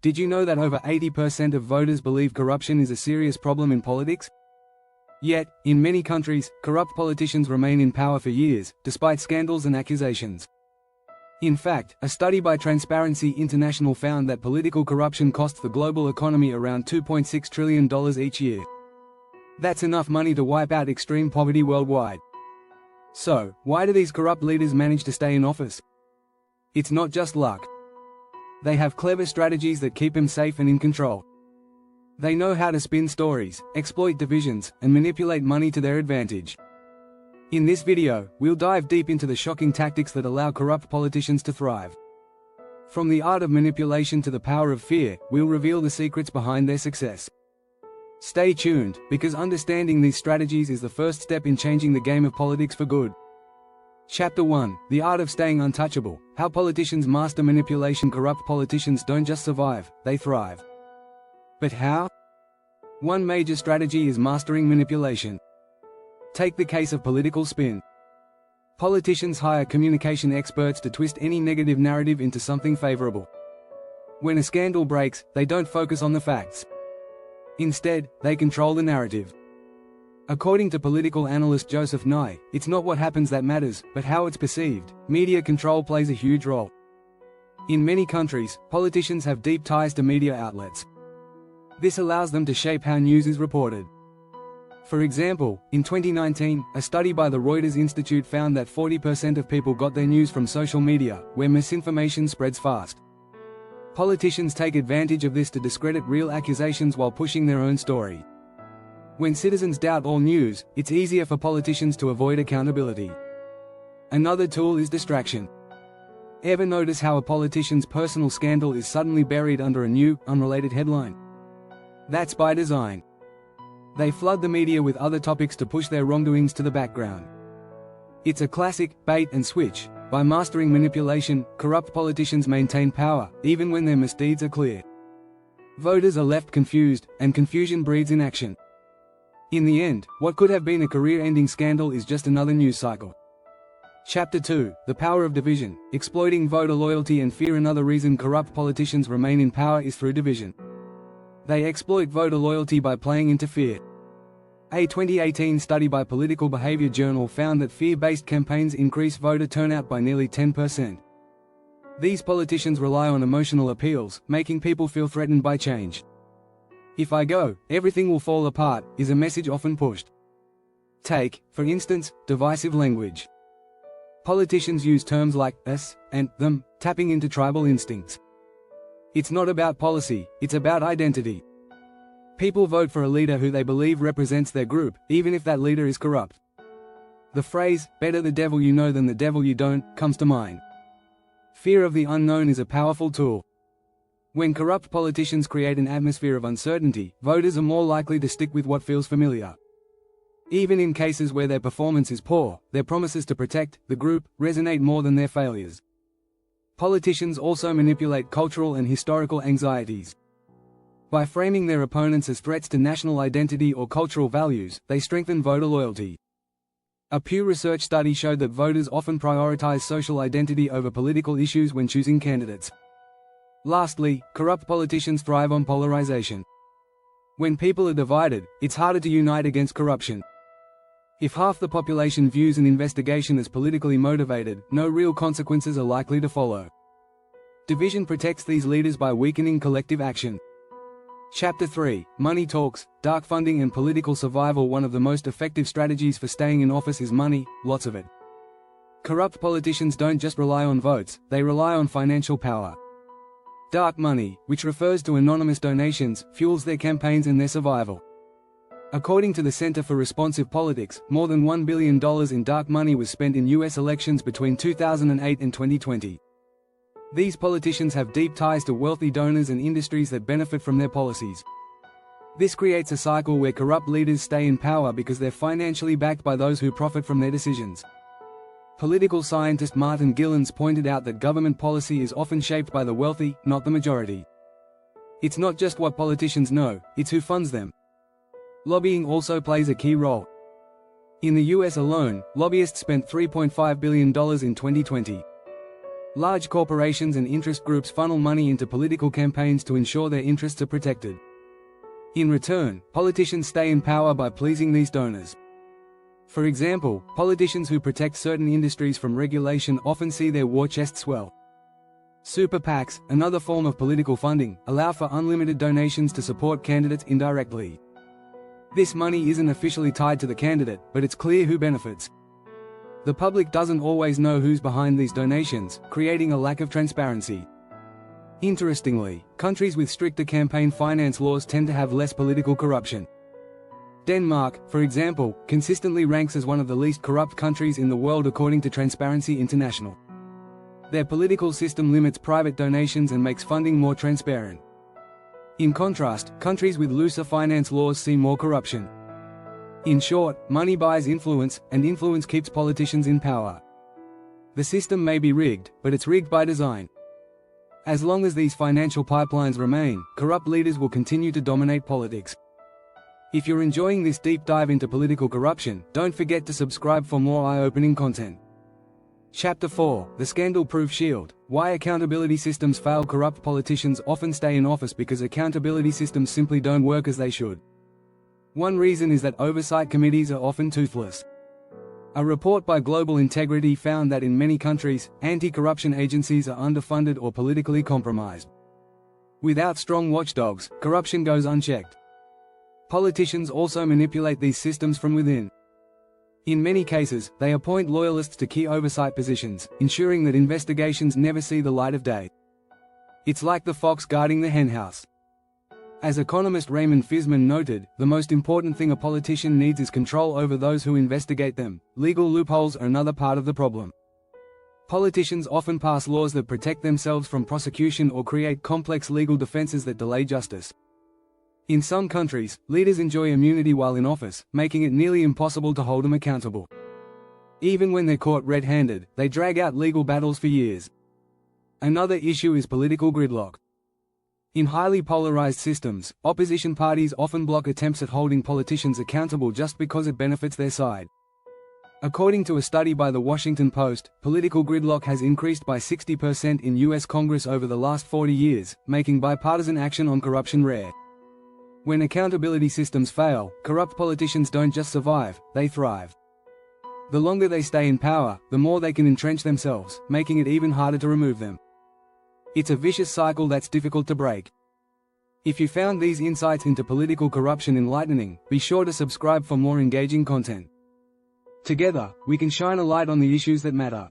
Did you know that over 80% of voters believe corruption is a serious problem in politics? Yet, in many countries, corrupt politicians remain in power for years, despite scandals and accusations. In fact, a study by Transparency International found that political corruption costs the global economy around $2.6 trillion each year. That's enough money to wipe out extreme poverty worldwide. So, why do these corrupt leaders manage to stay in office? It's not just luck. They have clever strategies that keep them safe and in control. They know how to spin stories, exploit divisions, and manipulate money to their advantage. In this video, we'll dive deep into the shocking tactics that allow corrupt politicians to thrive. From the art of manipulation to the power of fear, we'll reveal the secrets behind their success. Stay tuned, because understanding these strategies is the first step in changing the game of politics for good. Chapter 1: The Art of Staying Untouchable. How politicians master manipulation. Corrupt politicians don't just survive, they thrive. But how? One major strategy is mastering manipulation. Take the case of political spin. Politicians hire communication experts to twist any negative narrative into something favorable. When a scandal breaks, they don't focus on the facts. Instead, they control the narrative. According to political analyst Joseph Nye, it's not what happens that matters, but how it's perceived. Media control plays a huge role. In many countries, politicians have deep ties to media outlets. This allows them to shape how news is reported. For example, in 2019, a study by the Reuters Institute found that 40% of people got their news from social media, where misinformation spreads fast. Politicians take advantage of this to discredit real accusations while pushing their own story. When citizens doubt all news, it's easier for politicians to avoid accountability. Another tool is distraction. Ever notice how a politician's personal scandal is suddenly buried under a new, unrelated headline? That's by design. They flood the media with other topics to push their wrongdoings to the background. It's a classic bait and switch. By mastering manipulation, corrupt politicians maintain power, even when their misdeeds are clear. Voters are left confused, and confusion breeds inaction. In the end, what could have been a career-ending scandal is just another news cycle. Chapter 2: The Power of Division. Exploiting voter loyalty and fear. Another reason corrupt politicians remain in power is through division. They exploit voter loyalty by playing into fear. A 2018 study by Political Behavior Journal found that fear-based campaigns increase voter turnout by nearly 10%. These politicians rely on emotional appeals, making people feel threatened by change. "If I go, everything will fall apart," is a message often pushed. Take, for instance, divisive language. Politicians use terms like us and them, tapping into tribal instincts. It's not about policy, it's about identity. People vote for a leader who they believe represents their group, even if that leader is corrupt. The phrase, "better the devil you know than the devil you don't," comes to mind. Fear of the unknown is a powerful tool. When corrupt politicians create an atmosphere of uncertainty, voters are more likely to stick with what feels familiar. Even in cases where their performance is poor, their promises to protect the group resonate more than their failures. Politicians also manipulate cultural and historical anxieties. By framing their opponents as threats to national identity or cultural values, they strengthen voter loyalty. A Pew Research study showed that voters often prioritize social identity over political issues when choosing candidates. Lastly, corrupt politicians thrive on polarization. When people are divided, it's harder to unite against corruption. If half the population views an investigation as politically motivated, no real consequences are likely to follow. Division protects these leaders by weakening collective action. Chapter 3: Money Talks. Dark funding and political survival. One of the most effective strategies for staying in office is money, lots of it. Corrupt politicians don't just rely on votes, they rely on financial power. Dark money, which refers to anonymous donations, fuels their campaigns and their survival. According to the Center for Responsive Politics, more than $1 billion in dark money was spent in U.S. elections between 2008 and 2020. These politicians have deep ties to wealthy donors and industries that benefit from their policies. This creates a cycle where corrupt leaders stay in power because they're financially backed by those who profit from their decisions. Political scientist Martin Gilens pointed out that government policy is often shaped by the wealthy, not the majority. It's not just what politicians know, it's who funds them. Lobbying also plays a key role. In the US alone, lobbyists spent $3.5 billion in 2020. Large corporations and interest groups funnel money into political campaigns to ensure their interests are protected. In return, politicians stay in power by pleasing these donors. For example, politicians who protect certain industries from regulation often see their war chest swell. Super PACs, another form of political funding, allow for unlimited donations to support candidates indirectly. This money isn't officially tied to the candidate, but it's clear who benefits. The public doesn't always know who's behind these donations, creating a lack of transparency. Interestingly, countries with stricter campaign finance laws tend to have less political corruption. Denmark, for example, consistently ranks as one of the least corrupt countries in the world according to Transparency International. Their political system limits private donations and makes funding more transparent. In contrast, countries with looser finance laws see more corruption. In short, money buys influence, and influence keeps politicians in power. The system may be rigged, but it's rigged by design. As long as these financial pipelines remain, corrupt leaders will continue to dominate politics. If you're enjoying this deep dive into political corruption, don't forget to subscribe for more eye-opening content. Chapter 4: The Scandal-Proof Shield. Why accountability systems fail. Corrupt politicians often stay in office because accountability systems simply don't work as they should. One reason is that oversight committees are often toothless. A report by Global Integrity found that in many countries, anti-corruption agencies are underfunded or politically compromised. Without strong watchdogs, corruption goes unchecked. Politicians also manipulate these systems from within. In many cases, they appoint loyalists to key oversight positions, ensuring that investigations never see the light of day. It's like the fox guarding the henhouse. As economist Raymond Fisman noted, the most important thing a politician needs is control over those who investigate them. Legal loopholes are another part of the problem. Politicians often pass laws that protect themselves from prosecution or create complex legal defenses that delay justice. In some countries, leaders enjoy immunity while in office, making it nearly impossible to hold them accountable. Even when they're caught red-handed, they drag out legal battles for years. Another issue is political gridlock. In highly polarized systems, opposition parties often block attempts at holding politicians accountable just because it benefits their side. According to a study by The Washington Post, political gridlock has increased by 60% in U.S. Congress over the last 40 years, making bipartisan action on corruption rare. When accountability systems fail, corrupt politicians don't just survive, they thrive. The longer they stay in power, the more they can entrench themselves, making it even harder to remove them. It's a vicious cycle that's difficult to break. If you found these insights into political corruption enlightening, be sure to subscribe for more engaging content. Together, we can shine a light on the issues that matter.